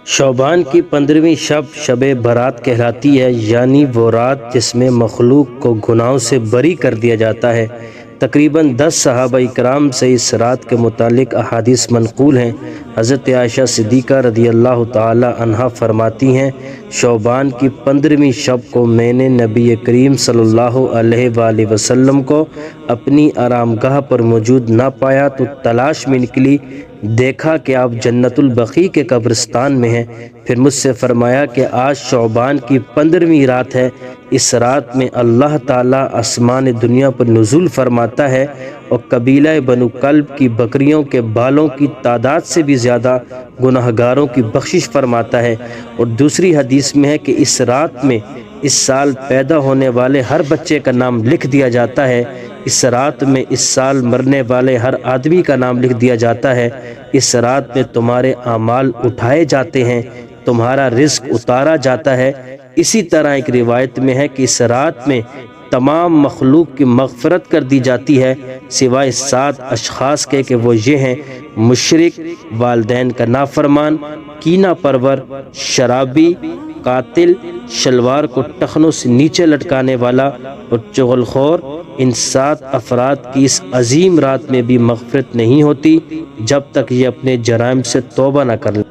شعبان کی 15ویں شب شب برات کہلاتی ہے، یعنی وہ رات جس میں مخلوق کو گناہوں سے بری کر دیا جاتا ہے۔ تقریباً 10 صحابہ کرام سے اس رات کے متعلق احادیث منقول ہیں۔ حضرت عائشہ صدیقہ رضی اللہ تعالی عنہا فرماتی ہیں، شعبان کی 15ویں شب کو میں نے نبی کریم صلی اللہ علیہ وآلہ وسلم کو اپنی آرام گاہ پر موجود نہ پایا تو تلاش میں نکلی، دیکھا کہ آپ جنت البقیع کے قبرستان میں ہیں۔ پھر مجھ سے فرمایا کہ آج شعبان کی 15ویں رات ہے، اس رات میں اللہ تعالیٰ آسمان دنیا پر نزول فرماتا ہے اور قبیلہ بنو کلب کی بکریوں کے بالوں کی تعداد سے بھی زیادہ گناہگاروں کی بخشش فرماتا ہے۔ اور دوسری حدیث میں ہے کہ اس رات میں اس سال پیدا ہونے والے ہر بچے کا نام لکھ دیا جاتا ہے، اس رات میں اس سال مرنے والے ہر آدمی کا نام لکھ دیا جاتا ہے، اس رات میں تمہارے اعمال اٹھائے جاتے ہیں، تمہارا رزق اتارا جاتا ہے۔ اسی طرح ایک روایت میں ہے کہ اس رات میں تمام مخلوق کی مغفرت کر دی جاتی ہے سوائے 7 اشخاص کے، کہ وہ یہ ہیں: مشرک، والدین کا نافرمان، کینہ پرور، شرابی، قاتل، شلوار کو ٹخنوں سے نیچے لٹکانے والا اور چغل خور۔ ان 7 افراد کی اس عظیم رات میں بھی مغفرت نہیں ہوتی جب تک یہ اپنے جرائم سے توبہ نہ کر لیں۔